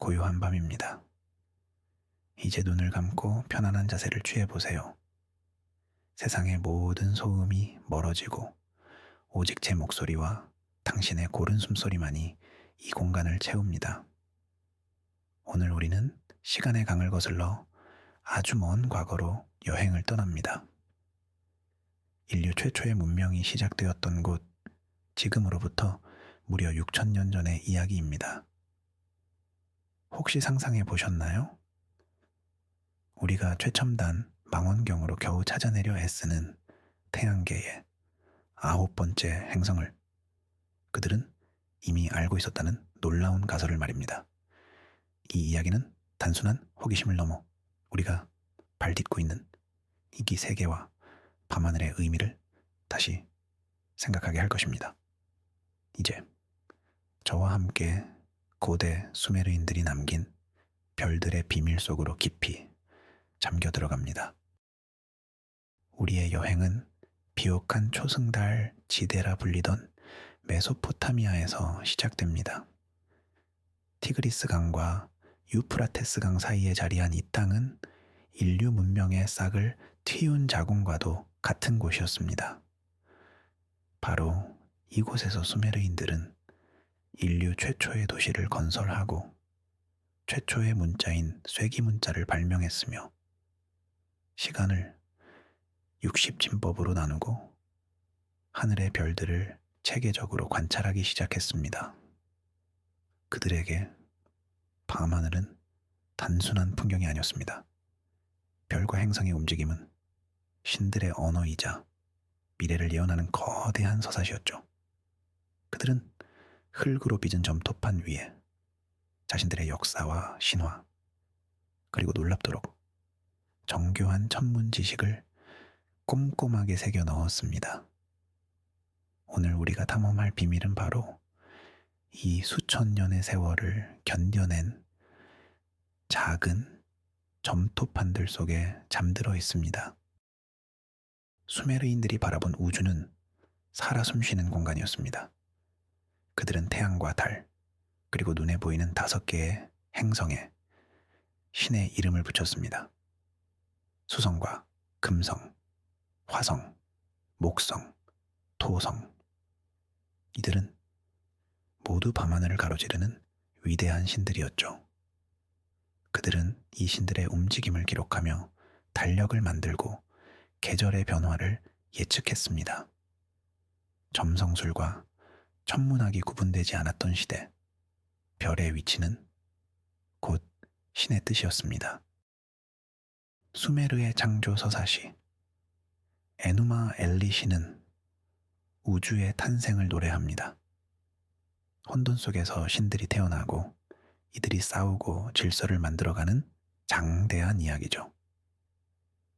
고요한 밤입니다. 이제 눈을 감고 편안한 자세를 취해보세요. 세상의 모든 소음이 멀어지고 오직 제 목소리와 당신의 고른 숨소리만이 이 공간을 채웁니다. 오늘 우리는 시간의 강을 거슬러 아주 먼 과거로 여행을 떠납니다. 인류 최초의 문명이 시작되었던 곳, 지금으로부터 무려 6,000년 전의 이야기입니다. 혹시 상상해 보셨나요? 우리가 최첨단 망원경으로 겨우 찾아내려 애쓰는 태양계의 9번째 행성을 그들은 이미 알고 있었다는 놀라운 가설을 말입니다. 이 이야기는 단순한 호기심을 넘어 우리가 발딛고 있는 이기 세계와 밤하늘의 의미를 다시 생각하게 할 것입니다. 이제 저와 함께 고대 수메르인들이 남긴 별들의 비밀 속으로 깊이 잠겨 들어갑니다. 우리의 여행은 비옥한 초승달 지대라 불리던 메소포타미아에서 시작됩니다. 티그리스 강과 유프라테스 강 사이에 자리한 이 땅은 인류 문명의 싹을 틔운 자궁과도 같은 곳이었습니다. 바로 이곳에서 수메르인들은 인류 최초의 도시를 건설하고 최초의 문자인 쇠기 문자를 발명했으며 시간을 60진법으로 나누고 하늘의 별들을 체계적으로 관찰하기 시작했습니다. 그들에게 밤하늘은 단순한 풍경이 아니었습니다. 별과 행성의 움직임은 신들의 언어이자 미래를 예언하는 거대한 서사시였죠. 그들은 흙으로 빚은 점토판 위에 자신들의 역사와 신화, 그리고 놀랍도록 정교한 천문 지식을 꼼꼼하게 새겨 넣었습니다. 오늘 우리가 탐험할 비밀은 바로 이 수천 년의 세월을 견뎌낸 작은 점토판들 속에 잠들어 있습니다. 수메르인들이 바라본 우주는 살아 숨쉬는 공간이었습니다. 그들은 태양과 달, 그리고 눈에 보이는 5개의 행성에 신의 이름을 붙였습니다. 수성과 금성, 화성, 목성, 토성. 이들은 모두 밤하늘을 가로지르는 위대한 신들이었죠. 그들은 이 신들의 움직임을 기록하며 달력을 만들고 계절의 변화를 예측했습니다. 점성술과 천문학이 구분되지 않았던 시대, 별의 위치는 곧 신의 뜻이었습니다. 수메르의 창조 서사시 에누마 엘리시는 우주의 탄생을 노래합니다. 혼돈 속에서 신들이 태어나고 이들이 싸우고 질서를 만들어가는 장대한 이야기죠.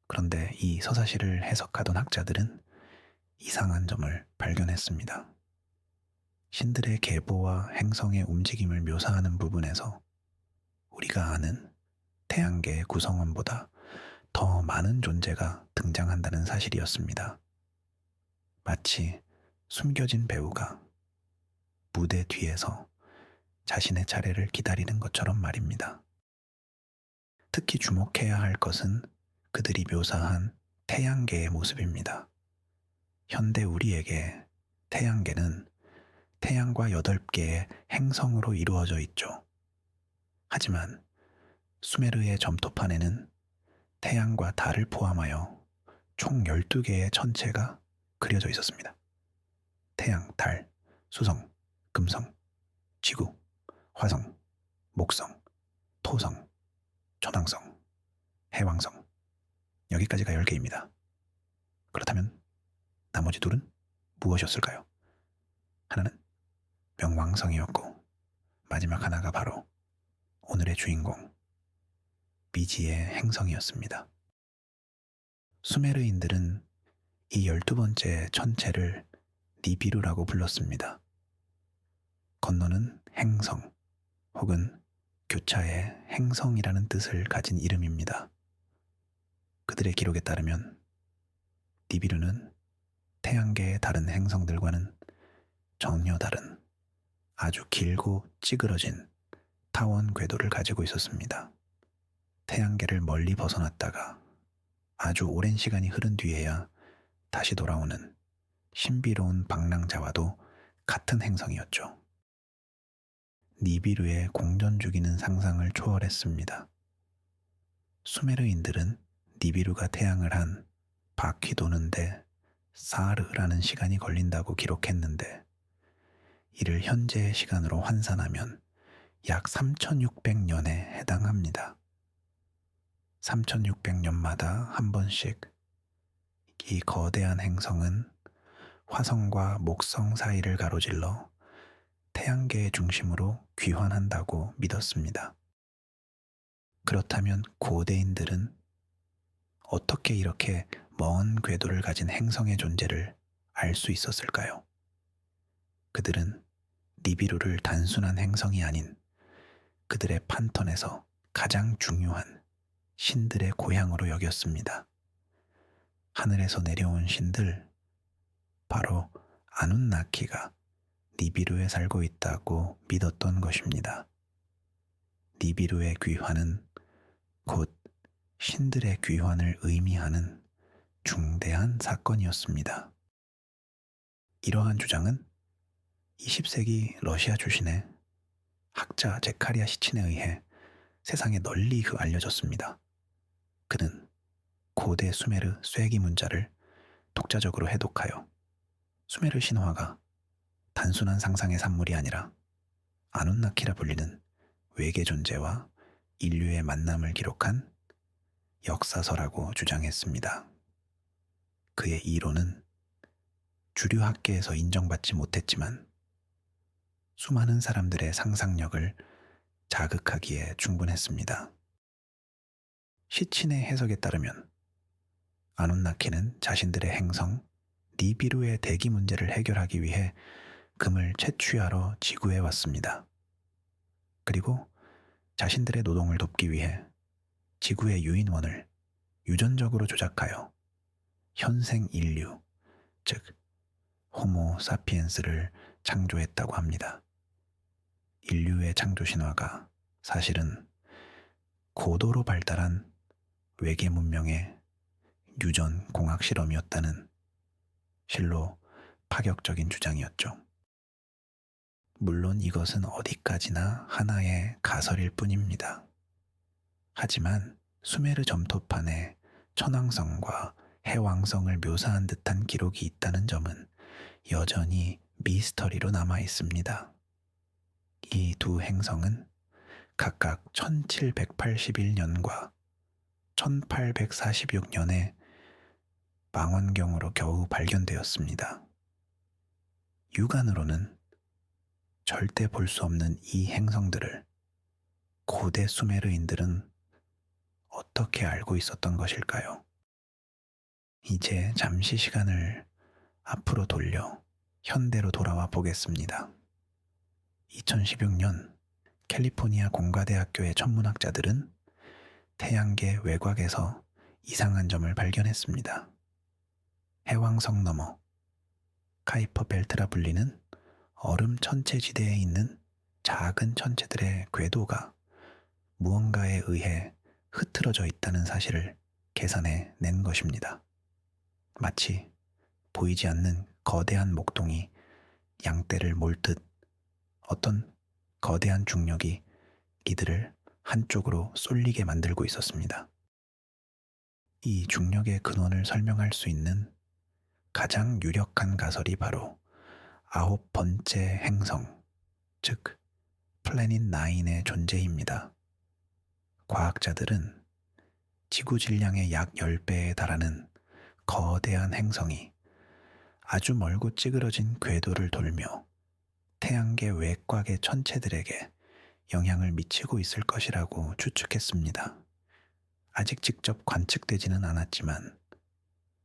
그런데 이 서사시를 해석하던 학자들은 이상한 점을 발견했습니다. 신들의 계보와 행성의 움직임을 묘사하는 부분에서 우리가 아는 태양계의 구성원보다 더 많은 존재가 등장한다는 사실이었습니다. 마치 숨겨진 배우가 무대 뒤에서 자신의 차례를 기다리는 것처럼 말입니다. 특히 주목해야 할 것은 그들이 묘사한 태양계의 모습입니다. 현대 우리에게 태양계는 태양과 8개의 행성으로 이루어져 있죠. 하지만 수메르의 점토판에는 태양과 달을 포함하여 총 12개의 천체가 그려져 있었습니다. 태양, 달, 수성, 금성, 지구, 화성, 목성, 토성, 천왕성, 해왕성. 여기까지가 10개입니다. 그렇다면 나머지 둘은 무엇이었을까요? 하나는 명왕성이었고 마지막 하나가 바로 오늘의 주인공 미지의 행성이었습니다. 수메르인들은 이 12번째 천체를 니비루라고 불렀습니다. 건너는 행성 혹은 교차의 행성이라는 뜻을 가진 이름입니다. 그들의 기록에 따르면 니비루는 태양계의 다른 행성들과는 전혀 다른 아주 길고 찌그러진 타원 궤도를 가지고 있었습니다. 태양계를 멀리 벗어났다가 아주 오랜 시간이 흐른 뒤에야 다시 돌아오는 신비로운 방랑자와도 같은 행성이었죠. 니비루의 공전 죽이는 상상을 초월했습니다. 수메르인들은 니비루가 태양을 한 바퀴 도는데 사르라는 시간이 걸린다고 기록했는데, 이를 현재의 시간으로 환산하면 약 3600년에 해당합니다. 3600년마다 한 번씩 이 거대한 행성은 화성과 목성 사이를 가로질러 태양계의 중심으로 귀환한다고 믿었습니다. 그렇다면 고대인들은 어떻게 이렇게 먼 궤도를 가진 행성의 존재를 알 수 있었을까요? 그들은 니비루를 단순한 행성이 아닌 그들의 판턴에서 가장 중요한 신들의 고향으로 여겼습니다. 하늘에서 내려온 신들, 바로 아눈나키가 니비루에 살고 있다고 믿었던 것입니다. 니비루의 귀환은 곧 신들의 귀환을 의미하는 중대한 사건이었습니다. 이러한 주장은 20세기 러시아 출신의 학자 제카리아 시친에 의해 세상에 널리 알려졌습니다. 그는 고대 수메르 쇠기 문자를 독자적으로 해독하여 수메르 신화가 단순한 상상의 산물이 아니라 아눈나키라 불리는 외계 존재와 인류의 만남을 기록한 역사서라고 주장했습니다. 그의 이론은 주류 학계에서 인정받지 못했지만 수많은 사람들의 상상력을 자극하기에 충분했습니다. 시친의 해석에 따르면 아눈나키는 자신들의 행성 니비루의 대기 문제를 해결하기 위해 금을 채취하러 지구에 왔습니다. 그리고 자신들의 노동을 돕기 위해 지구의 유인원을 유전적으로 조작하여 현생 인류, 즉 호모 사피엔스를 창조했다고 합니다. 인류의 창조 신화가 사실은 고도로 발달한 외계 문명의 유전 공학 실험이었다는 실로 파격적인 주장이었죠. 물론 이것은 어디까지나 하나의 가설일 뿐입니다. 하지만 수메르 점토판에 천왕성과 해왕성을 묘사한 듯한 기록이 있다는 점은 여전히 미스터리로 남아 있습니다. 이 두 행성은 각각 1781년과 1846년에 망원경으로 겨우 발견되었습니다. 육안으로는 절대 볼 수 없는 이 행성들을 고대 수메르인들은 어떻게 알고 있었던 것일까요? 이제 잠시 시간을 앞으로 돌려 현대로 돌아와 보겠습니다. 2016년 캘리포니아 공과대학교의 천문학자들은 태양계 외곽에서 이상한 점을 발견했습니다. 해왕성 너머 카이퍼 벨트라 불리는 얼음 천체지대에 있는 작은 천체들의 궤도가 무언가에 의해 흐트러져 있다는 사실을 계산해 낸 것입니다. 마치 보이지 않는 거대한 목동이 양떼를 몰듯 어떤 거대한 중력이 이들을 한쪽으로 쏠리게 만들고 있었습니다. 이 중력의 근원을 설명할 수 있는 가장 유력한 가설이 바로 9번째 행성, 즉 플래닛 9의 존재입니다. 과학자들은 지구 질량의 약 10배에 달하는 거대한 행성이 아주 멀고 찌그러진 궤도를 돌며 태양계 외곽의 천체들에게 영향을 미치고 있을 것이라고 추측했습니다. 아직 직접 관측되지는 않았지만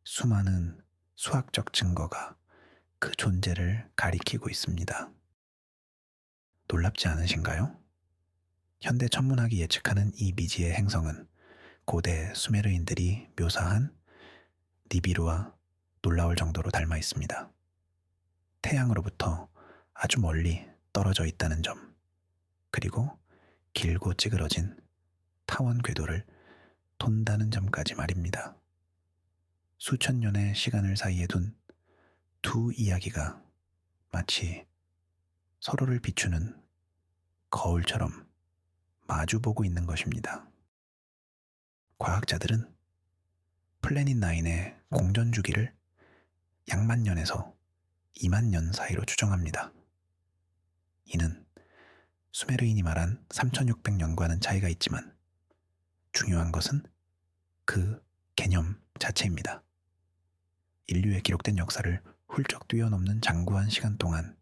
수많은 수학적 증거가 그 존재를 가리키고 있습니다. 놀랍지 않으신가요? 현대 천문학이 예측하는 이 미지의 행성은 고대 수메르인들이 묘사한 니비루와 놀라울 정도로 닮아 있습니다. 태양으로부터 아주 멀리 떨어져 있다는 점, 그리고 길고 찌그러진 타원 궤도를 돈다는 점까지 말입니다. 수천 년의 시간을 사이에 둔 두 이야기가 마치 서로를 비추는 거울처럼 마주보고 있는 것입니다. 과학자들은 플래닛 9의 공전 주기를 약만 년에서 2만 년 사이로 추정합니다. 이는 수메르인이 말한 3600년과는 차이가 있지만 중요한 것은 그 개념 자체입니다. 인류의 기록된 역사를 훌쩍 뛰어넘는 장구한 시간 동안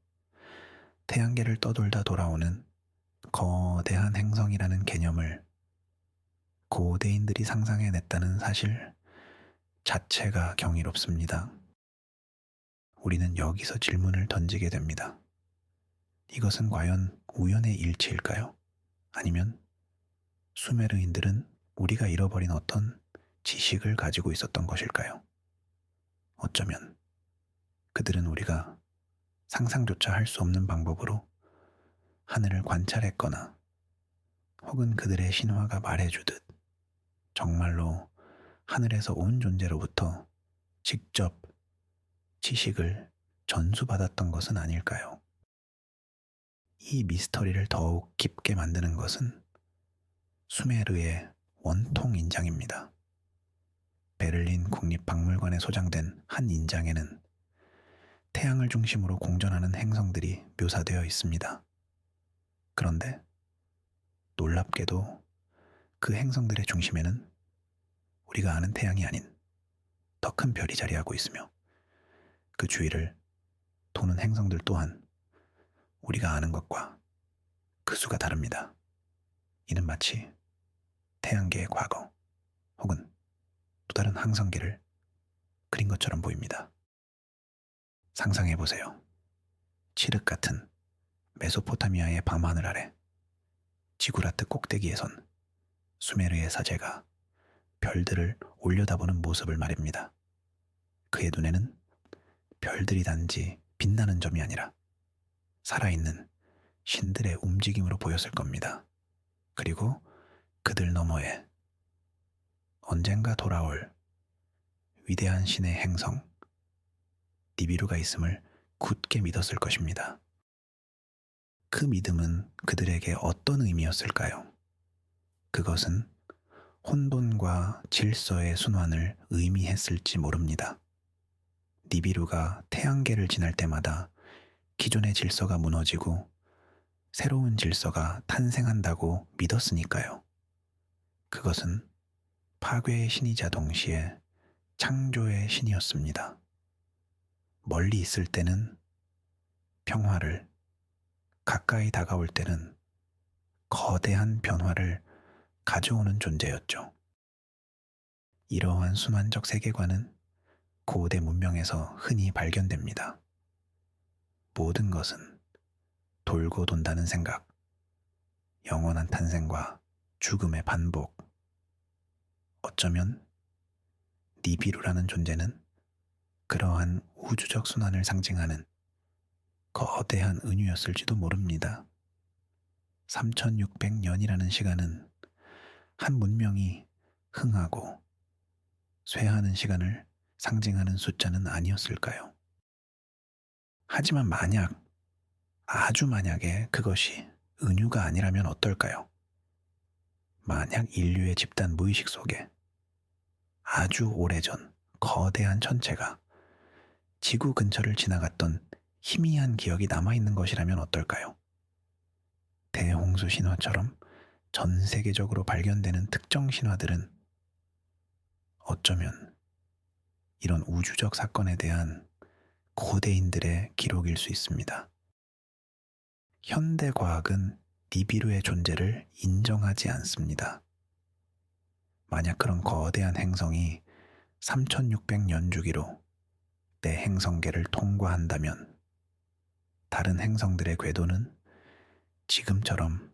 태양계를 떠돌다 돌아오는 거대한 행성이라는 개념을 고대인들이 상상해냈다는 사실 자체가 경이롭습니다. 우리는 여기서 질문을 던지게 됩니다. 이것은 과연 우연의 일치일까요? 아니면 수메르인들은 우리가 잃어버린 어떤 지식을 가지고 있었던 것일까요? 어쩌면 그들은 우리가 상상조차 할 수 없는 방법으로 하늘을 관찰했거나 혹은 그들의 신화가 말해주듯 정말로 하늘에서 온 존재로부터 직접 지식을 전수받았던 것은 아닐까요? 이 미스터리를 더욱 깊게 만드는 것은 수메르의 원통 인장입니다. 베를린 국립박물관에 소장된 한 인장에는 태양을 중심으로 공전하는 행성들이 묘사되어 있습니다. 그런데 놀랍게도 그 행성들의 중심에는 우리가 아는 태양이 아닌 더 큰 별이 자리하고 있으며 그 주위를 도는 행성들 또한 우리가 아는 것과 그 수가 다릅니다. 이는 마치 태양계의 과거 혹은 또 다른 항성계를 그린 것처럼 보입니다. 상상해보세요. 칠흑 같은 메소포타미아의 밤하늘 아래 지구라트 꼭대기에선 수메르의 사제가 별들을 올려다보는 모습을 말입니다. 그의 눈에는 별들이 단지 빛나는 점이 아니라 살아있는 신들의 움직임으로 보였을 겁니다. 그리고 그들 너머에 언젠가 돌아올 위대한 신의 행성 니비루가 있음을 굳게 믿었을 것입니다. 그 믿음은 그들에게 어떤 의미였을까요? 그것은 혼돈과 질서의 순환을 의미했을지 모릅니다. 니비루가 태양계를 지날 때마다 기존의 질서가 무너지고 새로운 질서가 탄생한다고 믿었으니까요. 그것은 파괴의 신이자 동시에 창조의 신이었습니다. 멀리 있을 때는 평화를, 가까이 다가올 때는 거대한 변화를 가져오는 존재였죠. 이러한 순환적 세계관은 고대 문명에서 흔히 발견됩니다. 모든 것은 돌고 돈다는 생각, 영원한 탄생과 죽음의 반복. 어쩌면 니비루라는 존재는 그러한 우주적 순환을 상징하는 거대한 은유였을지도 모릅니다. 3600년이라는 시간은 한 문명이 흥하고 쇠하는 시간을 상징하는 숫자는 아니었을까요? 하지만 만약, 아주 만약에 그것이 은유가 아니라면 어떨까요? 만약 인류의 집단 무의식 속에 아주 오래전 거대한 천체가 지구 근처를 지나갔던 희미한 기억이 남아있는 것이라면 어떨까요? 대홍수 신화처럼 전 세계적으로 발견되는 특정 신화들은 어쩌면 이런 우주적 사건에 대한 고대인들의 기록일 수 있습니다. 현대 과학은 니비루의 존재를 인정하지 않습니다. 만약 그런 거대한 행성이 3600년 주기로 내 행성계를 통과한다면 다른 행성들의 궤도는 지금처럼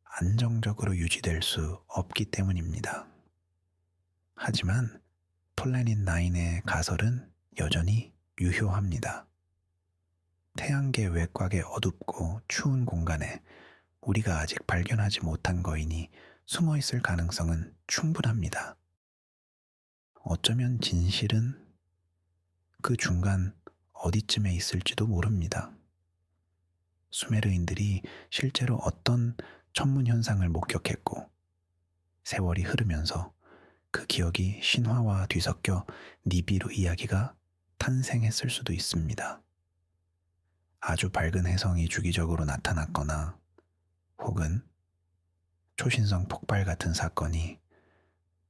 안정적으로 유지될 수 없기 때문입니다. 하지만 플래닛 9의 가설은 여전히 유효합니다. 태양계 외곽의 어둡고 추운 공간에 우리가 아직 발견하지 못한 거이니 숨어 있을 가능성은 충분합니다. 어쩌면 진실은 그 중간 어디쯤에 있을지도 모릅니다. 수메르인들이 실제로 어떤 천문 현상을 목격했고 세월이 흐르면서 그 기억이 신화와 뒤섞여 니비루 이야기가 탄생했을 수도 있습니다. 아주 밝은 혜성이 주기적으로 나타났거나 혹은 초신성 폭발 같은 사건이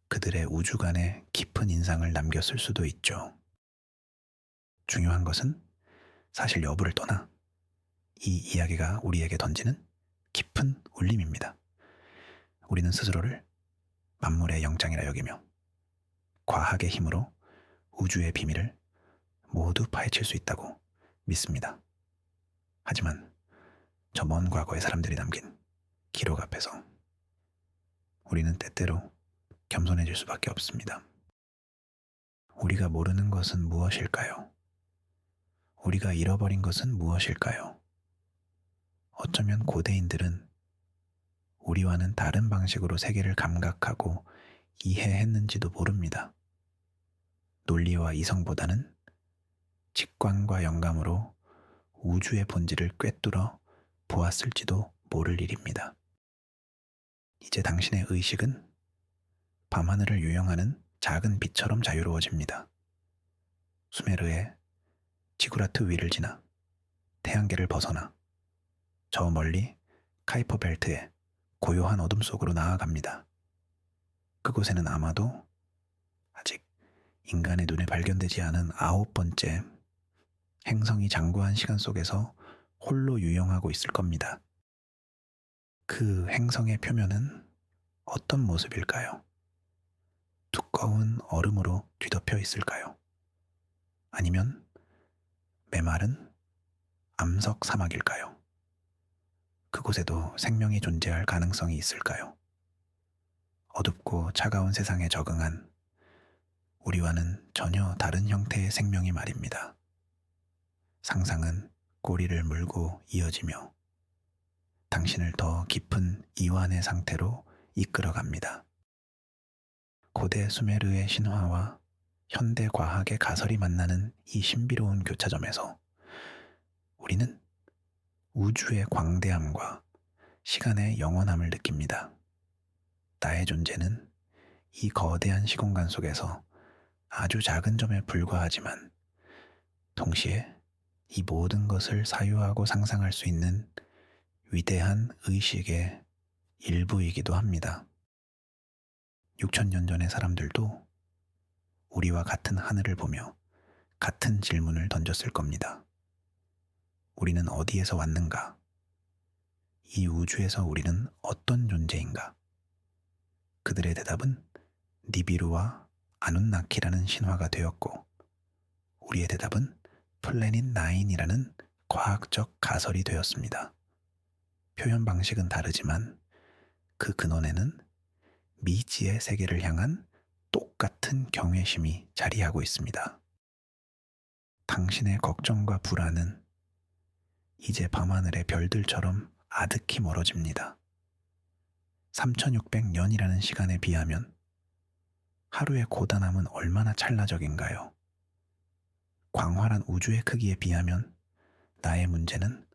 그들의 우주관에 깊은 인상을 남겼을 수도 있죠. 중요한 것은 사실 여부를 떠나 이 이야기가 우리에게 던지는 깊은 울림입니다. 우리는 스스로를 만물의 영장이라 여기며 과학의 힘으로 우주의 비밀을 모두 파헤칠 수 있다고 믿습니다. 하지만 저 먼 과거의 사람들이 남긴 기록 앞에서 우리는 때때로 겸손해질 수밖에 없습니다. 우리가 모르는 것은 무엇일까요? 우리가 잃어버린 것은 무엇일까요? 어쩌면 고대인들은 우리와는 다른 방식으로 세계를 감각하고 이해했는지도 모릅니다. 논리와 이성보다는 직관과 영감으로 우주의 본질을 꿰뚫어 보았을지도 모를 일입니다. 이제 당신의 의식은 밤하늘을 유영하는 작은 빛처럼 자유로워집니다. 수메르의 지구라트 위를 지나 태양계를 벗어나 저 멀리 카이퍼 벨트의 고요한 어둠 속으로 나아갑니다. 그곳에는 아마도 아직 인간의 눈에 발견되지 않은 9번째 행성이 장구한 시간 속에서 홀로 유영하고 있을 겁니다. 그 행성의 표면은 어떤 모습일까요? 두꺼운 얼음으로 뒤덮여 있을까요? 아니면 메마른 암석 사막일까요? 그곳에도 생명이 존재할 가능성이 있을까요? 어둡고 차가운 세상에 적응한 우리와는 전혀 다른 형태의 생명이 말입니다. 상상은 꼬리를 물고 이어지며 당신을 더 깊은 이완의 상태로 이끌어갑니다. 고대 수메르의 신화와 현대 과학의 가설이 만나는 이 신비로운 교차점에서 우리는 우주의 광대함과 시간의 영원함을 느낍니다. 나의 존재는 이 거대한 시공간 속에서 아주 작은 점에 불과하지만 동시에 이 모든 것을 사유하고 상상할 수 있는 위대한 의식의 일부이기도 합니다. 6,000년 전의 사람들도 우리와 같은 하늘을 보며 같은 질문을 던졌을 겁니다. 우리는 어디에서 왔는가? 이 우주에서 우리는 어떤 존재인가? 그들의 대답은 니비루와 아눈나키라는 신화가 되었고 우리의 대답은 플래닛 9이라는 과학적 가설이 되었습니다. 표현 방식은 다르지만 그 근원에는 미지의 세계를 향한 똑같은 경외심이 자리하고 있습니다. 당신의 걱정과 불안은 이제 밤하늘의 별들처럼 아득히 멀어집니다. 3600년이라는 시간에 비하면 하루의 고단함은 얼마나 찰나적인가요? 광활한 우주의 크기에 비하면 나의 문제는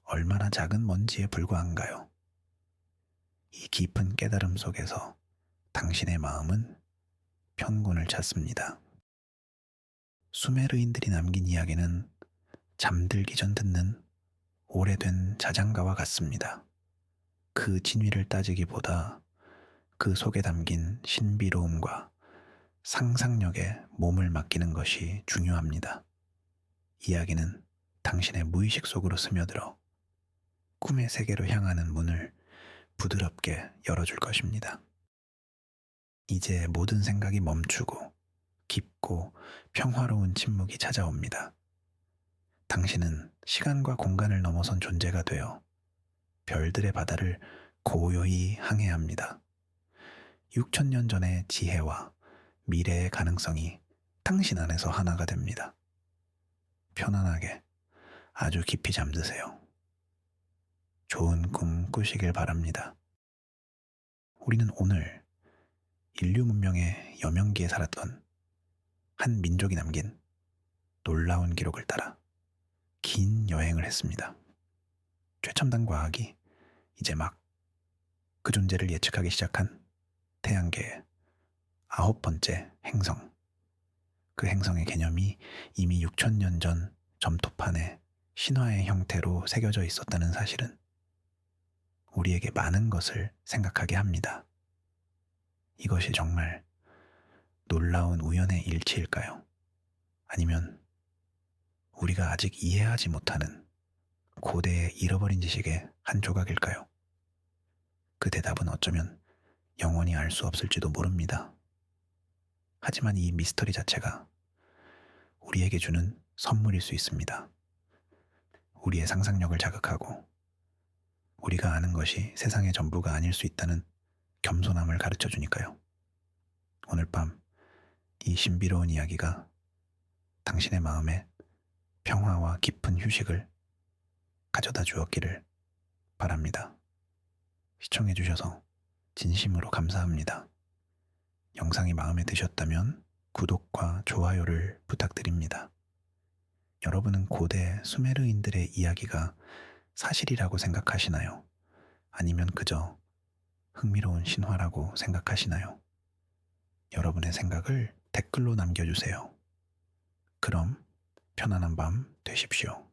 얼마나 작은 먼지에 불과한가요? 이 깊은 깨달음 속에서 당신의 마음은 편곤을 찾습니다. 수메르인들이 남긴 이야기는 잠들기 전 듣는 오래된 자장가와 같습니다. 그 진위를 따지기보다 그 속에 담긴 신비로움과 상상력에 몸을 맡기는 것이 중요합니다. 이야기는 당신의 무의식 속으로 스며들어 꿈의 세계로 향하는 문을 부드럽게 열어줄 것입니다. 이제 모든 생각이 멈추고 깊고 평화로운 침묵이 찾아옵니다. 당신은 시간과 공간을 넘어선 존재가 되어 별들의 바다를 고요히 항해합니다. 6,000년 전의 지혜와 미래의 가능성이 당신 안에서 하나가 됩니다. 편안하게 아주 깊이 잠드세요. 좋은 꿈 꾸시길 바랍니다. 우리는 오늘 인류 문명의 여명기에 살았던 한 민족이 남긴 놀라운 기록을 따라 긴 여행을 했습니다. 최첨단 과학이 이제 막 그 존재를 예측하기 시작한 태양계의 9번째 행성. 그 행성의 개념이 이미 6천년 전 점토판에 신화의 형태로 새겨져 있었다는 사실은 우리에게 많은 것을 생각하게 합니다. 이것이 정말 놀라운 우연의 일치일까요? 아니면 우리가 아직 이해하지 못하는 고대의 잃어버린 지식의 한 조각일까요? 그 대답은 어쩌면 영원히 알 수 없을지도 모릅니다. 하지만 이 미스터리 자체가 우리에게 주는 선물일 수 있습니다. 우리의 상상력을 자극하고 우리가 아는 것이 세상의 전부가 아닐 수 있다는 겸손함을 가르쳐 주니까요. 오늘 밤 이 신비로운 이야기가 당신의 마음에 평화와 깊은 휴식을 가져다 주었기를 바랍니다. 시청해 주셔서 진심으로 감사합니다. 영상이 마음에 드셨다면 구독과 좋아요를 부탁드립니다. 여러분은 고대 수메르인들의 이야기가 사실이라고 생각하시나요? 아니면 그저 흥미로운 신화라고 생각하시나요? 여러분의 생각을 댓글로 남겨주세요. 그럼 편안한 밤 되십시오.